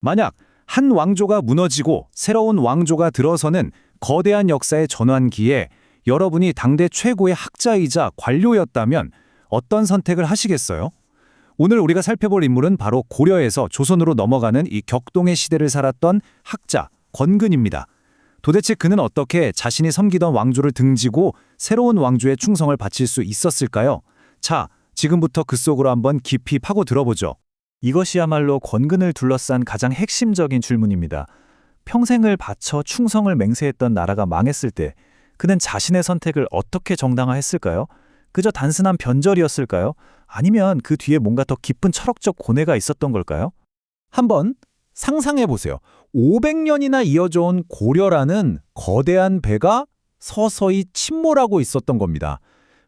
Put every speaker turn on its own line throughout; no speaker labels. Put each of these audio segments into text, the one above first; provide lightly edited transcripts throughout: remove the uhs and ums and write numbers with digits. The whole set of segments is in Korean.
만약 한 왕조가 무너지고 새로운 왕조가 들어서는 거대한 역사의 전환기에 여러분이 당대 최고의 학자이자 관료였다면 어떤 선택을 하시겠어요? 오늘 우리가 살펴볼 인물은 바로 고려에서 조선으로 넘어가는 이 격동의 시대를 살았던 학자 권근입니다. 도대체 그는 어떻게 자신이 섬기던 왕조를 등지고 새로운 왕조에 충성을 바칠 수 있었을까요? 자, 지금부터 그 속으로 한번 깊이 파고 들어보죠. 이것이야말로 권근을 둘러싼 가장 핵심적인 질문입니다. 평생을 바쳐 충성을 맹세했던 나라가 망했을 때 그는 자신의 선택을 어떻게 정당화했을까요? 그저 단순한 변절이었을까요? 아니면 그 뒤에 뭔가 더 깊은 철학적 고뇌가 있었던 걸까요? 한번 상상해 보세요. 500년이나 이어져 온 고려라는 거대한 배가 서서히 침몰하고 있었던 겁니다.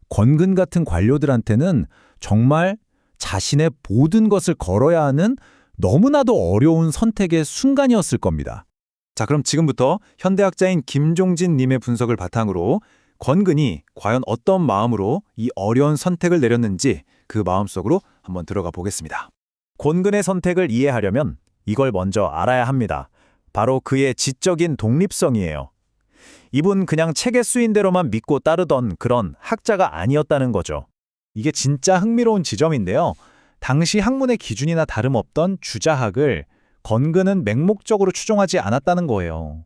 권근 같은 관료들한테는 정말 자신의 모든 것을 걸어야 하는 너무나도 어려운 선택의 순간이었을 겁니다. 자, 그럼 지금부터 현대학자인 김종진 님의 분석을 바탕으로 권근이 과연 어떤 마음으로 이 어려운 선택을 내렸는지 그 마음속으로 한번 들어가 보겠습니다. 권근의 선택을 이해하려면 이걸 먼저 알아야 합니다. 바로 그의 지적인 독립성이에요. 이분 그냥 책에 쓰인 대로만 믿고 따르던 그런 학자가 아니었다는 거죠. 이게 진짜 흥미로운 지점인데요. 당시 학문의 기준이나 다름없던 주자학을 권근은 맹목적으로 추종하지 않았다는 거예요.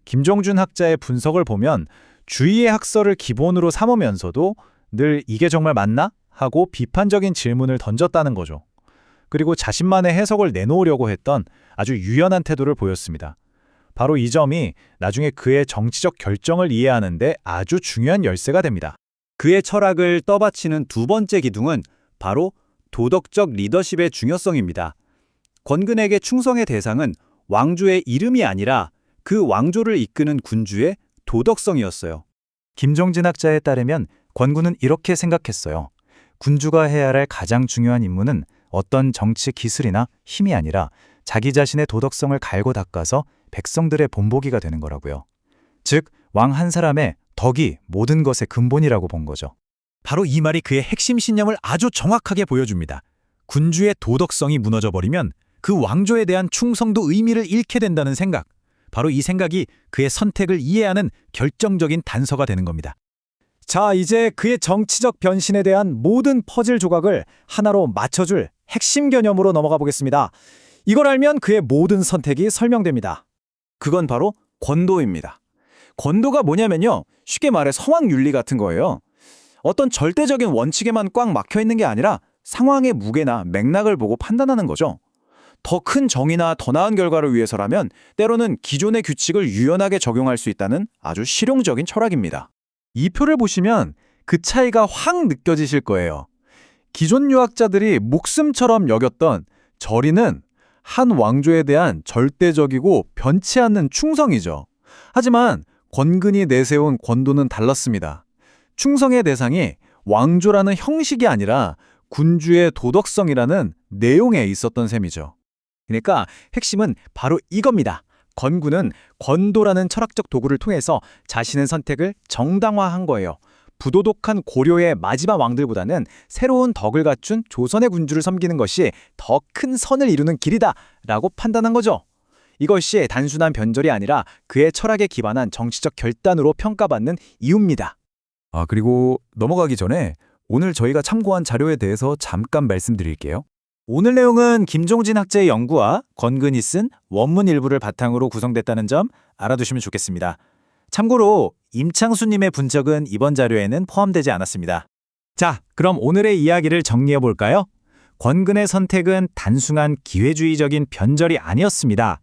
김종준 학자의 분석을 보면 주위의 학설을 기본으로 삼으면서도 늘 이게 정말 맞나? 하고 비판적인 질문을 던졌다는 거죠. 그리고 자신만의 해석을 내놓으려고 했던 아주 유연한 태도를 보였습니다. 바로 이 점이 나중에 그의 정치적 결정을 이해하는 데 아주 중요한 열쇠가 됩니다.
그의 철학을 떠받치는 두 번째 기둥은 바로 도덕적 리더십의 중요성입니다. 권근에게 충성의 대상은 왕조의 이름이 아니라 그 왕조를 이끄는 군주의 도덕성이었어요.
김종진 학자에 따르면 권군은 이렇게 생각했어요. 군주가 해야 할 가장 중요한 임무는 어떤 정치 기술이나 힘이 아니라 자기 자신의 도덕성을 갈고 닦아서 백성들의 본보기가 되는 거라고요. 즉, 왕 한 사람의 덕이 모든 것의 근본이라고 본 거죠. 바로 이 말이 그의 핵심 신념을 아주 정확하게 보여줍니다. 군주의 도덕성이 무너져버리면 그 왕조에 대한 충성도 의미를 잃게 된다는 생각. 바로 이 생각이 그의 선택을 이해하는 결정적인 단서가 되는 겁니다. 자, 이제 그의 정치적 변신에 대한 모든 퍼즐 조각을 하나로 맞춰줄 핵심 개념으로 넘어가 보겠습니다. 이걸 알면 그의 모든 선택이 설명됩니다. 그건 바로 권도입니다. 권도가 뭐냐면요, 쉽게 말해 성황윤리 같은 거예요. 어떤 절대적인 원칙에만 꽉 막혀 있는 게 아니라 상황의 무게나 맥락을 보고 판단하는 거죠. 더 큰 정의나 더 나은 결과를 위해서라면 때로는 기존의 규칙을 유연하게 적용할 수 있다는 아주 실용적인 철학입니다. 이 표를 보시면 그 차이가 확 느껴지실 거예요. 기존 유학자들이 목숨처럼 여겼던 절이는 한 왕조에 대한 절대적이고 변치 않는 충성이죠. 하지만 권근이 내세운 권도는 달랐습니다. 충성의 대상이 왕조라는 형식이 아니라 군주의 도덕성이라는 내용에 있었던 셈이죠. 그러니까 핵심은 바로 이겁니다. 권군은 권도라는 철학적 도구를 통해서 자신의 선택을 정당화한 거예요. 부도덕한 고려의 마지막 왕들보다는 새로운 덕을 갖춘 조선의 군주를 섬기는 것이 더 큰 선을 이루는 길이다 라고 판단한 거죠. 이것이 단순한 변절이 아니라 그의 철학에 기반한 정치적 결단으로 평가받는 이유입니다. 그리고 넘어가기 전에 오늘 저희가 참고한 자료에 대해서 잠깐 말씀드릴게요. 오늘 내용은 김종진 학자의 연구와 권근이 쓴 원문 일부를 바탕으로 구성됐다는 점 알아두시면 좋겠습니다. 참고로 임창수님의 분석은 이번 자료에는 포함되지 않았습니다. 자, 그럼 오늘의 이야기를 정리해 볼까요? 권근의 선택은 단순한 기회주의적인 변절이 아니었습니다.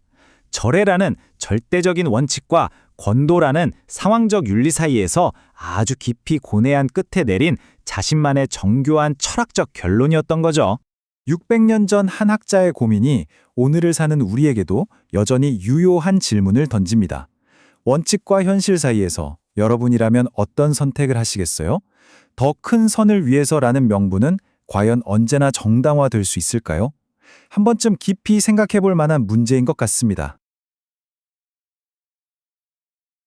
절해라는 절대적인 원칙과 권도라는 상황적 윤리 사이에서 아주 깊이 고뇌한 끝에 내린 자신만의 정교한 철학적 결론이었던 거죠. 600년 전 한 학자의 고민이 오늘을 사는 우리에게도 여전히 유효한 질문을 던집니다. 원칙과 현실 사이에서 여러분이라면 어떤 선택을 하시겠어요? 더 큰 선을 위해서라는 명분은 과연 언제나 정당화될 수 있을까요? 한 번쯤 깊이 생각해 볼 만한 문제인 것 같습니다.